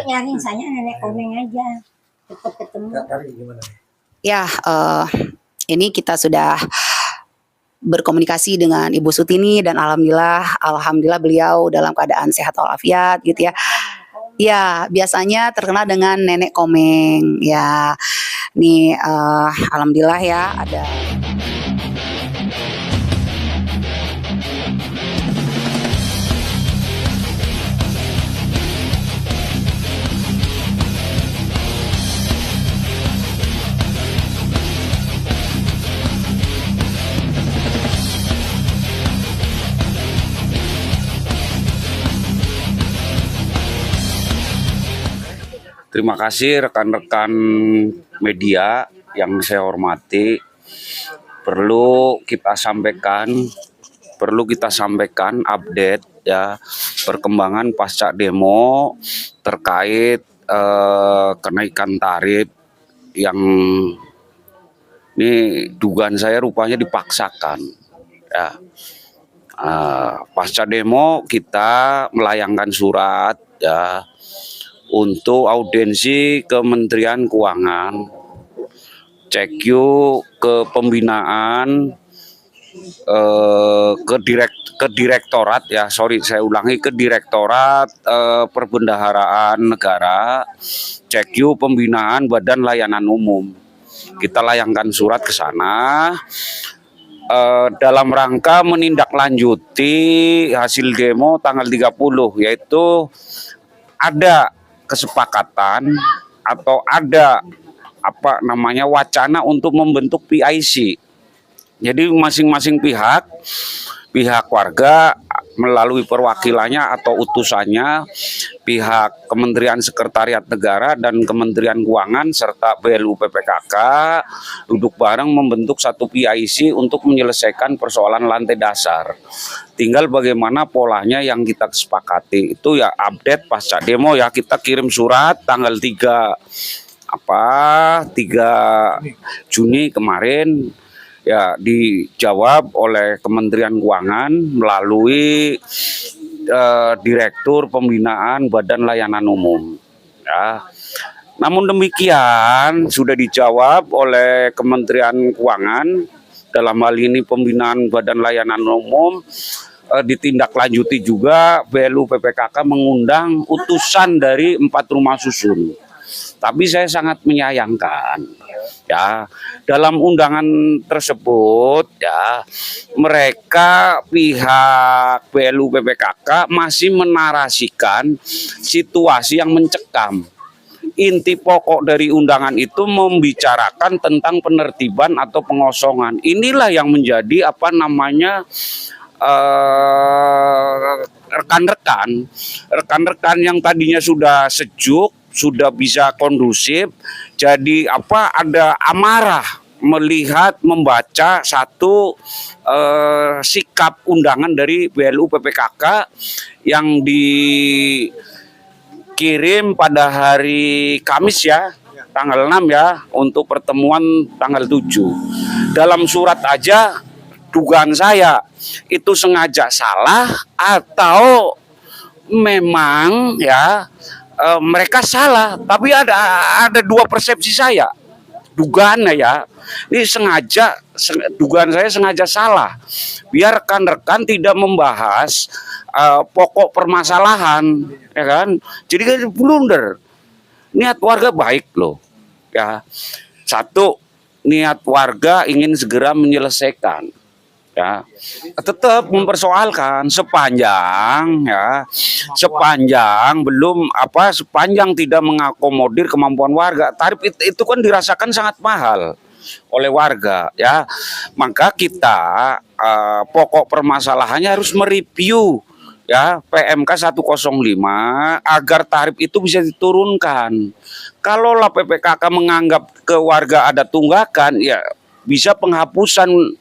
nyariin saya nenek Komeng aja, cepet ketemu. Ya, ini kita sudah berkomunikasi dengan Ibu Sutini dan alhamdulillah beliau dalam keadaan sehat walafiat gitu ya. Ya, biasanya terkenal dengan Nenek Komeng. Ya, nih alhamdulillah ya ada. Terima kasih rekan-rekan media yang saya hormati. Perlu kita sampaikan update ya perkembangan pasca demo terkait kenaikan tarif yang ini dugaan saya rupanya dipaksakan ya. Pasca demo kita melayangkan surat ya untuk audiensi Kementerian Keuangan, CQ ke pembinaan ke direktorat ya, saya ulangi, ke Direktorat Perbendaharaan Negara, CQ pembinaan Badan Layanan Umum. Kita layangkan surat ke sana dalam rangka menindaklanjuti hasil demo tanggal 30, yaitu ada kesepakatan atau ada wacana untuk membentuk PIC. Jadi masing-masing pihak warga melalui perwakilannya atau utusannya, pihak Kementerian Sekretariat Negara dan Kementerian Keuangan serta BLU PPKK duduk bareng membentuk satu PIC untuk menyelesaikan persoalan lantai dasar. Tinggal bagaimana polanya yang kita kesepakati. Itu ya update pasca demo ya, kita kirim surat tanggal 3 Juni kemarin ya, dijawab oleh Kementerian Keuangan melalui Direktur Pembinaan Badan Layanan Umum ya. Namun demikian sudah dijawab oleh Kementerian Keuangan, dalam hal ini Pembinaan Badan Layanan Umum, ditindaklanjuti juga BLU PPKK mengundang utusan dari 4 rumah susun. Tapi saya sangat menyayangkan ya, dalam undangan tersebut ya, mereka pihak BLU PPKK masih menarasikan situasi yang mencekam. Inti pokok dari undangan itu membicarakan tentang penertiban atau pengosongan. Inilah yang menjadi rekan-rekan yang tadinya sudah sejuk, sudah bisa kondusif, jadi ada amarah melihat membaca satu sikap undangan dari BLU PPKK yang dikirim pada hari Kamis ya, tanggal 6 ya, untuk pertemuan tanggal 7. Dalam surat aja dugaan saya itu sengaja salah atau memang ya mereka salah, tapi ada dua persepsi saya, dugaannya ya, ini dugaan saya sengaja salah, biar rekan-rekan tidak membahas pokok permasalahan, ya kan? Jadi kan blunder. Niat warga baik loh, ya. Satu, niat warga ingin segera menyelesaikan. Ya, tetap mempersoalkan sepanjang tidak mengakomodir kemampuan warga. Tarif itu kan dirasakan sangat mahal oleh warga ya. Maka kita pokok permasalahannya harus mereview ya PMK 105 agar tarif itu bisa diturunkan. Kalau PPKK menganggap ke warga ada tunggakan, ya bisa penghapusan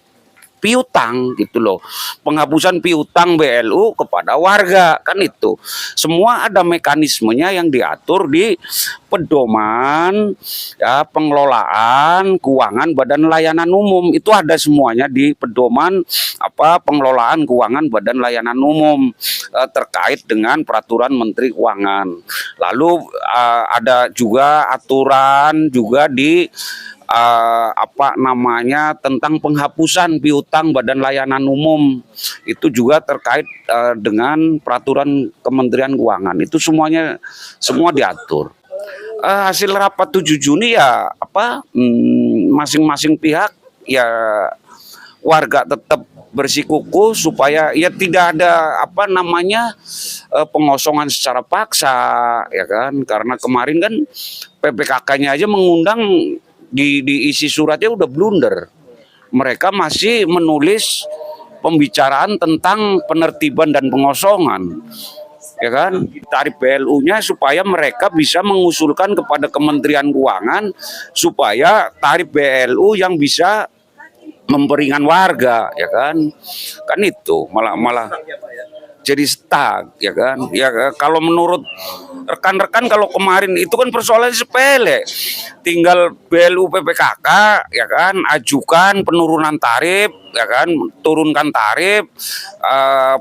piutang gitu loh. Penghapusan piutang BLU kepada warga kan itu. Semua ada mekanismenya yang diatur di pedoman ya pengelolaan keuangan Badan Layanan Umum. Itu ada semuanya di pedoman pengelolaan keuangan Badan Layanan Umum terkait dengan peraturan Menteri Keuangan. Lalu ada juga aturan juga di tentang penghapusan piutang Badan Layanan Umum. Itu juga terkait dengan peraturan Kementerian Keuangan. Itu semua diatur. Hasil rapat 7 Juni ya masing-masing pihak ya warga tetap bersikukuh supaya ya tidak ada pengosongan secara paksa ya kan, karena kemarin kan PPKK-nya aja mengundang di isi suratnya udah blunder. Mereka masih menulis pembicaraan tentang penertiban dan pengosongan. Ya kan? Tarif BLU-nya supaya mereka bisa mengusulkan kepada Kementerian Keuangan supaya tarif BLU yang bisa memperingan warga, ya kan? Kan itu malah jadi stuck, ya kan? Ya kalau menurut rekan-rekan kalau kemarin itu kan persoalan sepele, tinggal BLU PPKK, ya kan, ajukan penurunan tarif, ya kan, turunkan tarif,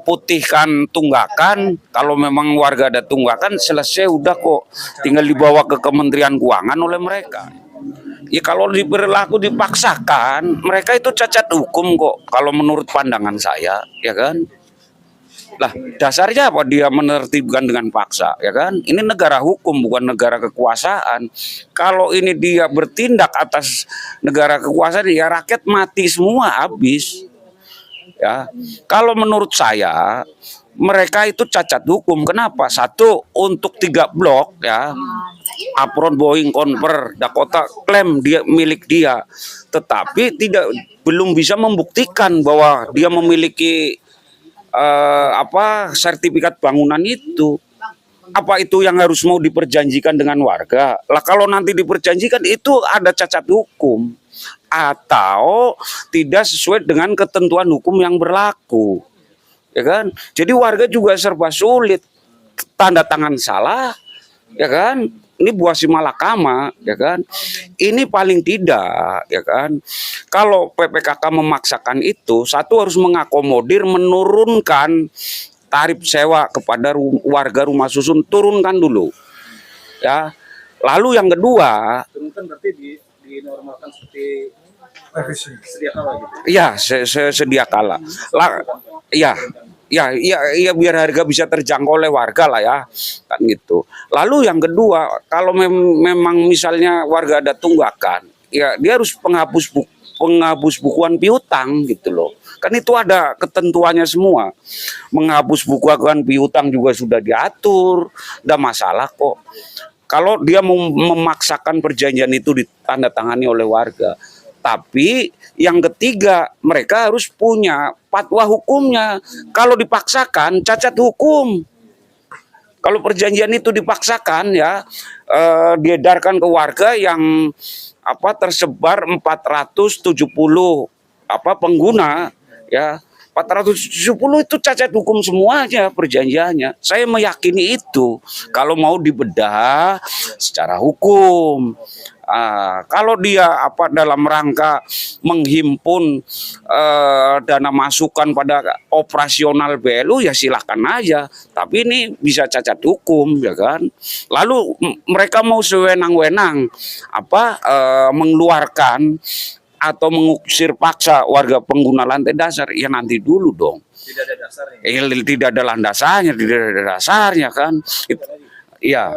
putihkan tunggakan. Kalau memang warga ada tunggakan selesai udah kok, tinggal dibawa ke Kementerian Keuangan oleh mereka. Ya kalau diberlaku dipaksakan, mereka itu cacat hukum kok. Kalau menurut pandangan saya, ya kan. Lah dasarnya apa dia menertibkan dengan paksa, ya kan? Ini negara hukum bukan negara kekuasaan. Kalau ini dia bertindak atas negara kekuasaan, ya rakyat mati semua habis. Ya, kalau menurut saya mereka itu cacat hukum. Kenapa? Satu, untuk 3 blok ya, Apron, Boeing, Conver, Dakota klaim dia milik dia, tetapi belum bisa membuktikan bahwa dia memiliki sertifikat bangunan itu. Apa itu yang harus mau diperjanjikan dengan warga? Lah kalau nanti diperjanjikan itu ada cacat hukum atau tidak sesuai dengan ketentuan hukum yang berlaku. Ya kan? Jadi warga juga serba sulit. Tanda tangan salah, ya kan? Ini buah si malakama, ya kan? Ini paling tidak, ya kan? Kalau PPKK memaksakan itu, satu harus mengakomodir, menurunkan tarif sewa kepada warga rumah susun, turunkan dulu, ya. Lalu yang kedua, turunkan berarti dinormalkan seperti sedia kala gitu. Iya, sedia kala. Ya, biar harga bisa terjangkau oleh warga lah ya, kan gitu. Lalu yang kedua, kalau memang misalnya warga ada tunggakan, ya dia harus penghapus bukuan piutang gitu loh. Kan itu ada ketentuannya semua. Menghapus bukuan piutang juga sudah diatur, tidak masalah kok. Kalau dia memaksakan perjanjian itu ditandatangani oleh warga. Tapi yang ketiga, mereka harus punya fatwa hukumnya. Kalau dipaksakan, cacat hukum. Kalau perjanjian itu dipaksakan ya, diedarkan ke warga yang tersebar 470 pengguna ya. 470 itu cacat hukum semuanya perjanjiannya. Saya meyakini itu kalau mau dibedah secara hukum. Kalau dia dalam rangka menghimpun dana masukan pada operasional BLU ya silahkan aja, tapi ini bisa cacat hukum, ya kan. Lalu mereka mau sewenang-wenang mengeluarkan atau mengusir paksa warga pengguna lantai dasar, ya nanti dulu dong. Tidak ada dasarnya. Tidak ada landasannya, tidak ada dasarnya kan. Iya.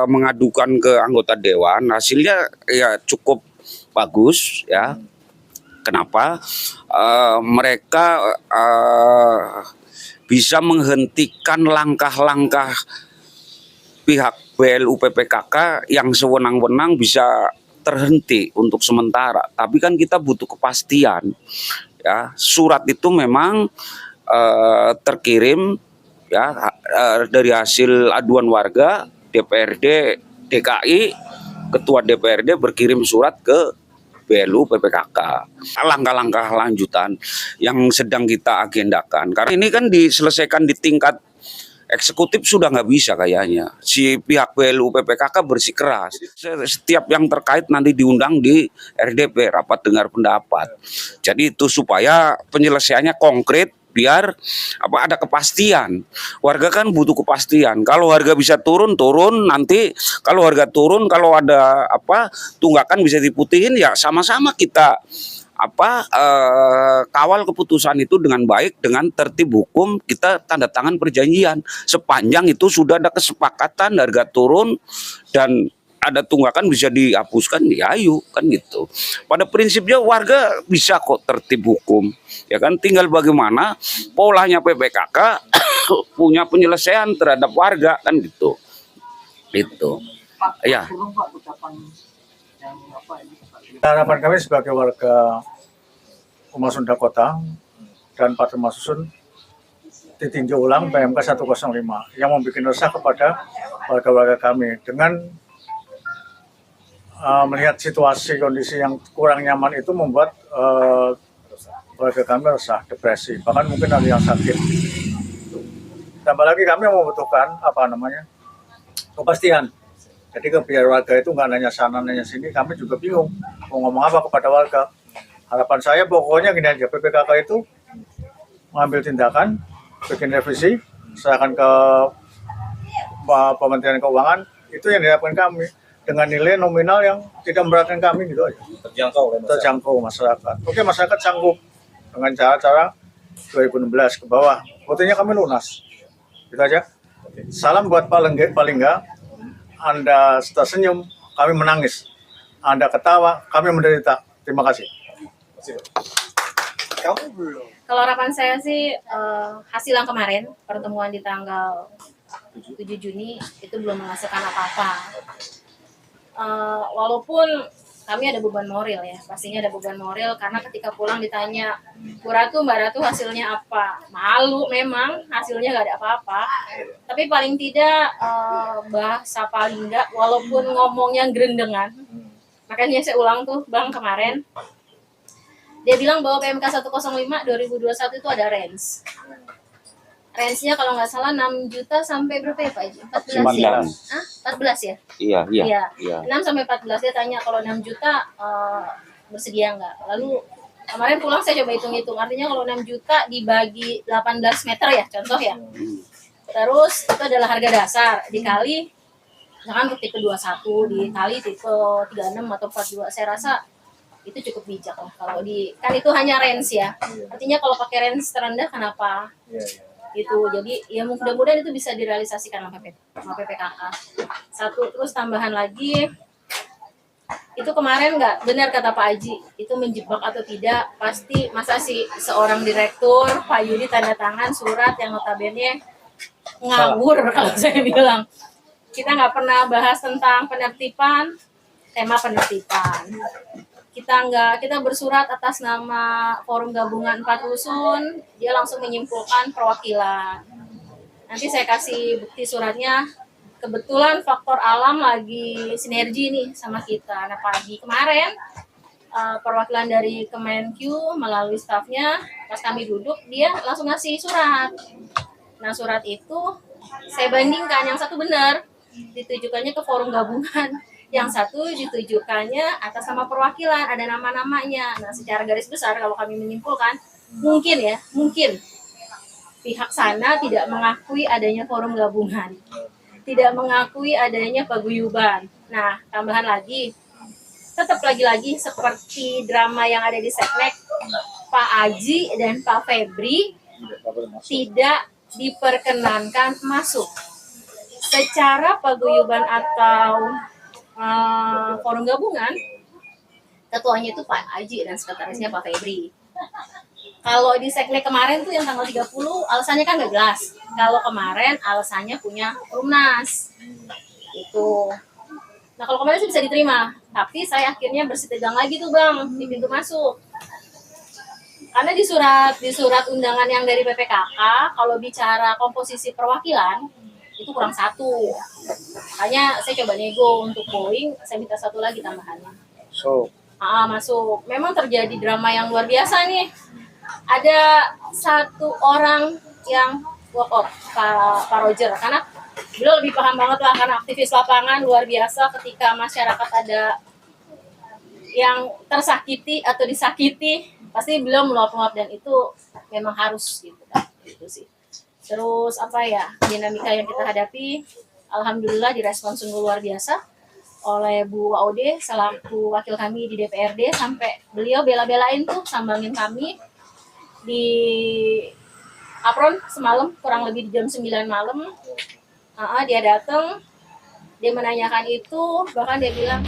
Mengadukan ke anggota dewan, hasilnya ya cukup bagus ya. Kenapa? Mereka bisa menghentikan langkah-langkah pihak BLU PPKK yang sewenang-wenang bisa terhenti untuk sementara. Tapi kan kita butuh kepastian. Ya, surat itu memang terkirim ya dari hasil aduan warga. DPRD DKI, ketua DPRD berkirim surat ke BLU PPKK. Langkah-langkah lanjutan yang sedang kita agendakan. Karena ini kan diselesaikan di tingkat eksekutif sudah nggak bisa kayaknya. Si pihak BLU PPKK bersikeras. Setiap yang terkait nanti diundang di RDP, rapat dengar pendapat. Jadi itu supaya penyelesaiannya konkret, biar ada kepastian. Warga kan butuh kepastian. Kalau harga bisa turun nanti. Kalau harga turun, kalau ada tunggakan bisa diputihin, ya sama-sama kita kawal keputusan itu dengan baik, dengan tertib hukum. Kita tanda tangan perjanjian sepanjang itu sudah ada kesepakatan harga turun dan ada tunggakan bisa dihapuskan, ya ayo kan gitu. Pada prinsipnya warga bisa kok tertib hukum, ya kan. Tinggal bagaimana polanya PPKK punya penyelesaian terhadap warga kan gitu. Itu. Ya. Harapan kami sebagai warga Rumah Sunda Kota dan Pak Rumah Susun ditinjau ulang PMK 105 yang membuat resah kepada warga-warga kami dengan melihat situasi kondisi yang kurang nyaman itu membuat warga kami resah, depresi, bahkan mungkin ada yang sakit. Tambah lagi kami membutuhkan kepastian. Jadi biar warga itu nggak nanya sana nanya sini, kami juga bingung mau ngomong apa kepada warga. Harapan saya pokoknya gini aja, PPKK itu mengambil tindakan, bikin revisi, serahkan ke Kementerian Keuangan, itu yang diharapkan kami dengan nilai nominal yang tidak memberatkan kami gitu aja. Terjangkau masyarakat. Oke, masyarakat sanggup dengan cara-cara 2016 ke bawah. Buktinya kami lunas. Gitu aja. Salam buat Pak Lingga. Anda tersenyum, kami menangis. Anda ketawa, kami menderita. Terima kasih. Kalau harapan saya sih hasil yang kemarin pertemuan di tanggal 7 Juni itu belum menghasilkan apa-apa. Walaupun kami ada beban moral ya, pastinya ada beban moral karena ketika pulang ditanya, Bu Ratu, Mbak Ratu hasilnya apa? Malu memang hasilnya nggak ada apa-apa. Tapi paling tidak bahasa paling nggak, walaupun ngomongnya gerendengan, makanya saya ulang tuh Bang kemarin. Dia bilang bahwa PMK 105 2021 itu ada range. Range-nya kalau nggak salah 6 juta sampai berapa ya Pak Haji? 14 ya? 14 ya? Iya. 6 sampai 14. Dia tanya kalau 6 juta bersedia nggak? Lalu kemarin pulang saya coba hitung-hitung. Artinya kalau 6 juta dibagi 18 meter ya, contoh ya. Terus itu adalah harga dasar dikali misalkan untuk tipe 21 dikali tipe 36 atau 42. Saya rasa itu cukup bijak lah kalau kan itu hanya range ya. Artinya kalau pakai range terendah kenapa? Gitu. Jadi ya mudah-mudahan itu bisa direalisasikan sama PPKK. Satu, terus tambahan lagi itu kemarin nggak benar kata Pak Haji itu menjebak atau tidak, pasti masa sih seorang direktur Pak Yudi tanda tangan surat yang notabene ngawur kalau saya bilang. Kita nggak pernah bahas tentang penertiban, tema penertiban. Kita bersurat atas nama Forum Gabungan 4 Rusun, dia langsung menyimpulkan perwakilan. Nanti saya kasih bukti suratnya. Kebetulan faktor alam lagi sinergi nih sama kita. Nah pagi kemarin perwakilan dari Kemenq melalui stafnya, pas kami duduk dia langsung ngasih surat. Nah surat itu saya bandingkan, yang satu benar ditujukannya ke Forum Gabungan, yang satu ditujukannya atas nama perwakilan, ada nama-namanya. Nah, secara garis besar kalau kami menyimpulkan, mungkin pihak sana tidak mengakui adanya forum gabungan, tidak mengakui adanya paguyuban. Nah, tambahan lagi, tetap lagi-lagi seperti drama yang ada di Seknek, Pak Aji dan Pak Febri tidak diperkenankan masuk. Secara paguyuban atau forum gabungan, ketuanya itu Pak Aji dan sekretarisnya Pak Febri. Kalau di Seknek kemarin tuh yang tanggal 30 alasannya kan nggak jelas. Kalau kemarin alasannya punya Rumnas itu. Nah kalau kemarin sih bisa diterima, tapi saya akhirnya bersitegang lagi tuh Bang di pintu masuk. Karena di surat undangan yang dari PPKK kalau bicara komposisi perwakilan itu kurang satu. Makanya saya coba nego untuk Boeing, saya minta satu lagi tambahannya. So, masuk. Memang terjadi drama yang luar biasa nih. Ada satu orang yang walk out, Pak Roger, karena beliau lebih paham banget lah, karena aktivis lapangan luar biasa. Ketika masyarakat ada yang tersakiti atau disakiti, pasti beliau meluap-luap, dan itu memang harus gitu kan, itu sih. Terus apa ya, dinamika yang kita hadapi, alhamdulillah direspon sungguh luar biasa oleh Bu Aude selaku wakil kami di DPRD, sampai beliau bela-belain tuh sambangin kami di apron semalam, kurang lebih di jam 9 malam. Dia datang, dia menanyakan itu, bahkan dia bilang,